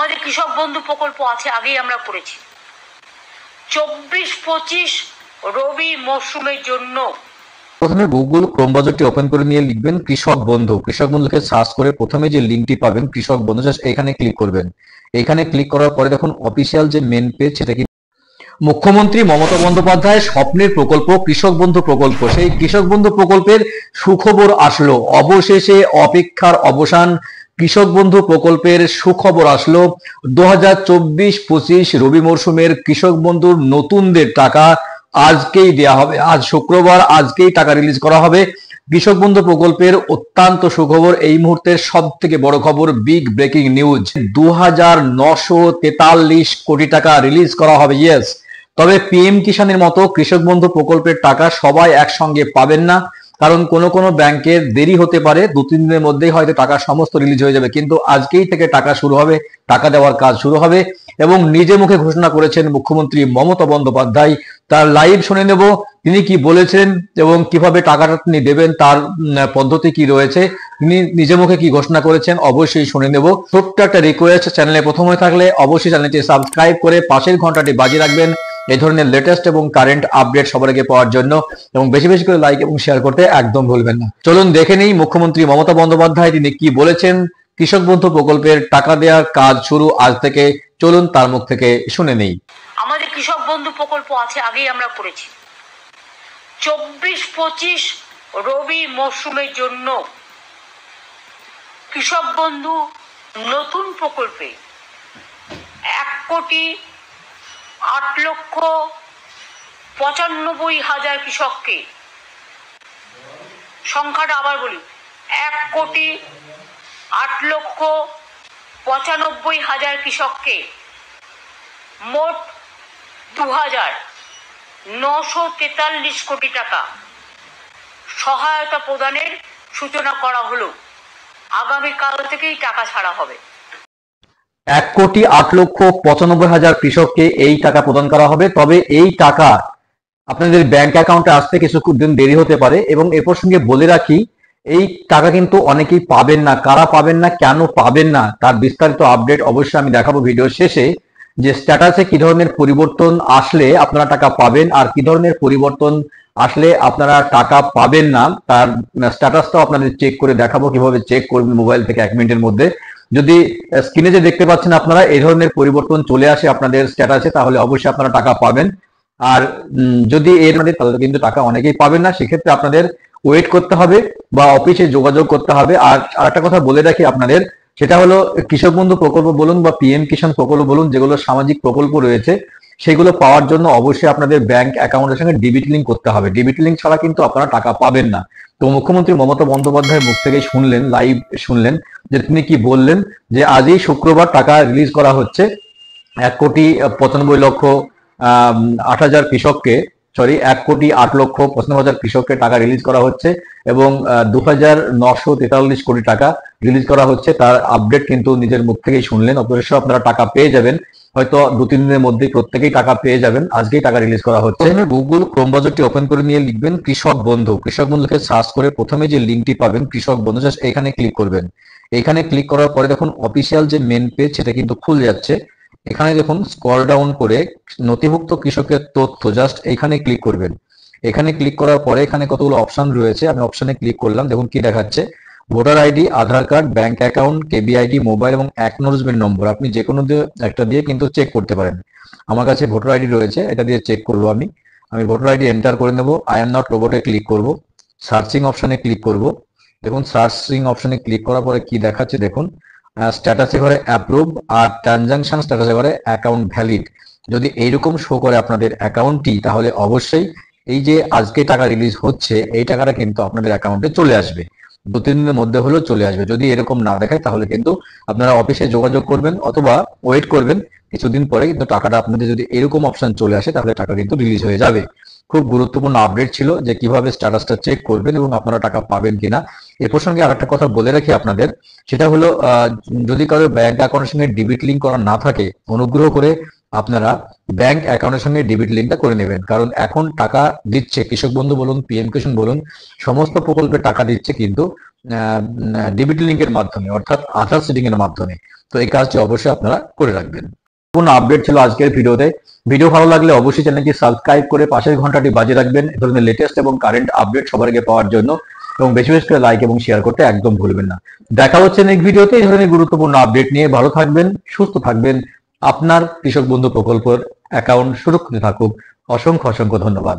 আমাদের কৃষক বন্ধু প্রকল্প আছে, আগেই আমরা করেছি। 24-25 রবি মরশুমের জন্য প্রথমে গুগল ক্রোম ব্রাউজারটি ওপেন করে নিয়ে লিখবেন কৃষক বন্ধু। কৃষক বন্ধুকে সার্চ করে প্রথমে যে লিঙ্কটি পাবেন কৃষক বন্ধু, জাস্ট এখানে ক্লিক করবেন। এখানে ক্লিক করার পরে দেখুন অফিসিয়াল যে মেন পেজ, সেটা কি মুখ্যমন্ত্রী মমতা বন্দ্যোপাধ্যায়ের স্বপ্নের প্রকল্প কৃষক বন্ধু প্রকল্প। সেই কৃষক বন্ধু প্রকল্পের সুখবর আসলো, অবশেষে অপেক্ষার অবসান। কৃষক বন্ধু প্রকল্পের সুখবর আসলো। 2024-25 রবি মরশুমের কৃষক বন্ধুর নতুনদের টাকা আজকেই দেয়া হবে। আজ শুক্রবার, আজকেই টাকা রিলিজ করা হবে। কৃষক বন্ধু প্রকল্পের অত্যন্ত সুখবর, এই মুহূর্তের সব থেকে বড় খবর, বিগ ব্রেকিং নিউজ। 2943 কোটি টাকা রিলিজ করা হবে। ইয়েস, তবে পিএম কিষানের মতো কৃষক বন্ধু প্রকল্পের টাকা সবাই একসঙ্গে পাবেন না, কারণ কোন কোন ব্যাংকের দেরি হতে পারে, 2-3 দিনের মধ্যেই হয়তো টাকা সমস্ত রিলিজ হয়ে যাবে। কিন্তু আজকেই থেকে টাকা শুরু হবে, টাকা দেওয়ার কাজ শুরু হবে এবং নিজে মুখে ঘোষণা করেছেন মুখ্যমন্ত্রী মমতা বন্দ্যোপাধ্যায়। তার লাইভ শুনে নেব তিনি কি বলেছেন এবং কিভাবে টাকাটা তিনি দেবেন, তার পদ্ধতি কি রয়েছে, তিনি নিজে মুখে কি ঘোষণা করেছেন, অবশ্যই শুনে নেব। ছোট্ট একটা রিকোয়েস্ট, চ্যানেলে প্রথম হয়ে থাকলে অবশ্যই চ্যানেলটি সাবস্ক্রাইব করে পাশের ঘন্টাটি বাজিয়ে রাখবেন এই ধরনের লেটেস্ট এবং কারেন্ট আপডেট সবার আগে পাওয়ার জন্য, এবং বেশি বেশি করে লাইক এবং শেয়ার করতে একদম ভুলবেন না। চলুন দেখে নেই মুখ্যমন্ত্রী মমতা বন্দ্যোপাধ্যায় তিনি কি বলেছেন। কৃষক বন্ধু প্রকল্পের টাকা দেওয়ার কাজ শুরু আজ থেকে, চলুন তার মুখ থেকে শুনে নেই। আমাদের কৃষক বন্ধু প্রকল্প আছে, আগেই আমরা করেছি। 24-25 রবি মরশুমের জন্য কৃষক বন্ধু নতুন প্রকল্পে 1,08,95,000 কৃষককে, সংখ্যাটা আবার বলি, 1,08,95,000 কৃষককে মোট 2,943 কোটি টাকা সহায়তা প্রদানের সূচনা করা হলো। আগামীকাল থেকেই টাকা ছাড়া হবে। 1,08,95,000 কৃষককে এই টাকা প্রদান করা হবে। তবে এই টাকা আপনাদের ব্যাংক অ্যাকাউন্টে আসতে কিছুদিন দেরি হতে পারে, এবং এ প্রসঙ্গে বলে রাখি এই টাকা কিন্তু অনেকেই পাবেন না। কারা পাবেন না, কেন পাবেন না, তার বিস্তারিত আপডেট অবশ্যই আমি দেখাবো ভিডিও শেষে, যে স্ট্যাটাসে কি ধরনের পরিবর্তন আসলে আপনারা টাকা পাবেন আর কি ধরনের পরিবর্তন আসলে আপনারা টাকা পাবেন না, তার স্ট্যাটাসটাও আপনাদের চেক করে দেখাবো কিভাবে চেক করবেন মোবাইল থেকে 1 মিনিটের মধ্যে। যদি স্ক্রিনে যে দেখতে পাচ্ছেন আপনারা এই ধরনের পরিবর্তন চলে আসে আপনাদের স্ট্যাটাসে, তাহলে অবশ্যই আপনারা টাকা পাবেন। আর যদি এর মধ্যে, তাহলে কিন্তু টাকা অনেকেই পাবেন না। সেক্ষেত্রে আপনাদের ওয়েট করতে হবে বা অফিসে যোগাযোগ করতে হবে। আর আরেকটা কথা বলে রাখি আপনাদের, সেটা হলো কৃষক বন্ধু প্রকল্প বলুন বা পিএম কিষাণ প্রকল্প বলুন, যেগুলো সামাজিক প্রকল্প রয়েছে, সেগুলো পাওয়ার জন্য অবশ্যই আপনাদের ব্যাংক অ্যাকাউন্টের সঙ্গে ডিবিট লিঙ্ক করতে হবে। ডিবিট লিঙ্ক ছাড়া কিন্তু আপনারা টাকা পাবেন না। তো মুখ্যমন্ত্রী মমতা বন্দ্যোপাধ্যায়ের মুখ থেকে শুনলেন, লাইভ শুনলেন যে তিনি কি বললেন, যে আজই শুক্রবার টাকা রিলিজ করা হচ্ছে। 1,95,08,000 কৃষককে, 1,08,95,000 কৃষককে টাকা রিলিজ করা হচ্ছে এবং 2,943 কোটি টাকা রিলিজ করা হচ্ছে। তার আপডেট কিন্তু নিজের মুখ থেকেই শুনলেন। অবশ্যই আপনারা টাকা পেয়ে যাবেন, হয়তো 2-3 দিনের মধ্যেই প্রত্যেকেই টাকা পেয়ে যাবেন। আজকেই টাকা রিলিজ করা হচ্ছে। গুগল ক্রোম ব্রাউজারটি ওপেন করে নিয়ে লিখবেন কৃষক বন্ধু। কৃষক বন্ধুকে সার্চ করে প্রথমে যে লিঙ্কটি পাবেন কৃষক বন্ধু, জাস্ট এখানে ক্লিক করবেন। এখানে ক্লিক করার পরে দেখুন অফিসিয়াল যে মেন পেজ, সেটা কিন্তু খুলে যাচ্ছে। এখানে দেখুন স্ক্রল ডাউন করে নথিভুক্ত কৃষকের তথ্য, জাস্ট এখানে ক্লিক করবেন। এখানে ক্লিক করার পরে এখানে কতগুলো অপশন রয়েছে, আমি অপশনে ক্লিক করলাম। দেখুন কি দেখাচ্ছে, voter ID, Aadhaar card, bank account, কেবিআইডি, মোবাইল এবং অ্যাকনোলেজমেন্ট নম্বর। আপনি যে কোনো একটা দিয়ে কিন্তু চেক করতে পারেন। আমার কাছে ভোটার আইডি রয়েছে, এটা দিয়ে চেক করবো। আমি ভোটার আইডি এন্টার করে নেব। আই এম নট রোবটে ক্লিক করব, সার্চিং অপশনে ক্লিক করব। দেখুন সার্চিং অপশনে ক্লিক করার পরে কি দেখাচ্ছে দেখুন, স্ট্যাটাসে ঘরে অ্যাপ্রুভ আর ট্রানজাকশন স্ট্যাটাসে ঘরে অ্যাকাউন্ট ভ্যালিড। যদি এইরকম শো করে আপনাদের অ্যাকাউন্টটি, তাহলে অবশ্যই এই যে আজকে টাকা রিলিজ হচ্ছে এই টাকাটা কিন্তু আপনাদের অ্যাকাউন্টে চলে আসবে। 2-3 দিনের মধ্যে হলেও চলে আসবে। যদি এরকম না দেখায় তাহলে কিন্তু আপনারা অফিসে যোগাযোগ করবেন অথবা ওয়েট করবেন কিছুদিন পরে, কিন্তু টাকাটা আপনাদের যদি এরকম অপশন চলে আসে তাহলে টাকা কিন্তু রিলিজ হয়ে যাবে। খুব গুরুত্বপূর্ণ আপডেট ছিল যে কিভাবে স্ট্যাটাসটা চেক করবেন এবং আপনারা টাকা পাবেন কিনা। এ প্রসঙ্গে আরেকটা কথা বলে রাখি আপনাদের, সেটা হলো যদি কারো ব্যাংক অ্যাকাউন্টের সঙ্গে ডিবিট লিঙ্ক করা না থাকে, অনুগ্রহ করে আপনারা ব্যাংক অ্যাকাউন্টের সঙ্গে ডিবিট লিঙ্কটা করে নেবেন। কারণ এখন টাকা দিচ্ছে, কৃষক বন্ধু বলুন, পিএম কিষাণ বলুন, সমস্ত প্রকল্পে টাকা দিচ্ছে, কিন্তু ডিবিটি লিঙ্কের মাধ্যমে, অর্থাৎ আধার সিডিং এর মাধ্যমে। তো এই কাজটি অবশ্যই আপনারা করে রাখবেন। কোনো আপডেট ছিল আজকের ভিডিওতে। ভিডিও ভালো লাগলে অবশ্যই চ্যানেলটি সাবস্ক্রাইব করে পাশের ঘন্টাটি বাজিয়ে রাখবেন এই ধরনের লেটেস্ট এবং কারেন্ট আপডেট সবার আগে পাওয়ার জন্য, এবং বেশি বেশি করে লাইক এবং শেয়ার করতে একদম ভুলবেন না। দেখা হচ্ছে নেক্সট ভিডিওতে এই ধরনের গুরুত্বপূর্ণ আপডেট নিয়ে। ভালো থাকবেন, সুস্থ থাকবেন। আপনার কৃষক বন্ধু প্রকল্পের অ্যাকাউন্ট সুরক্ষিত থাকুক। অসংখ্য অসংখ্য ধন্যবাদ।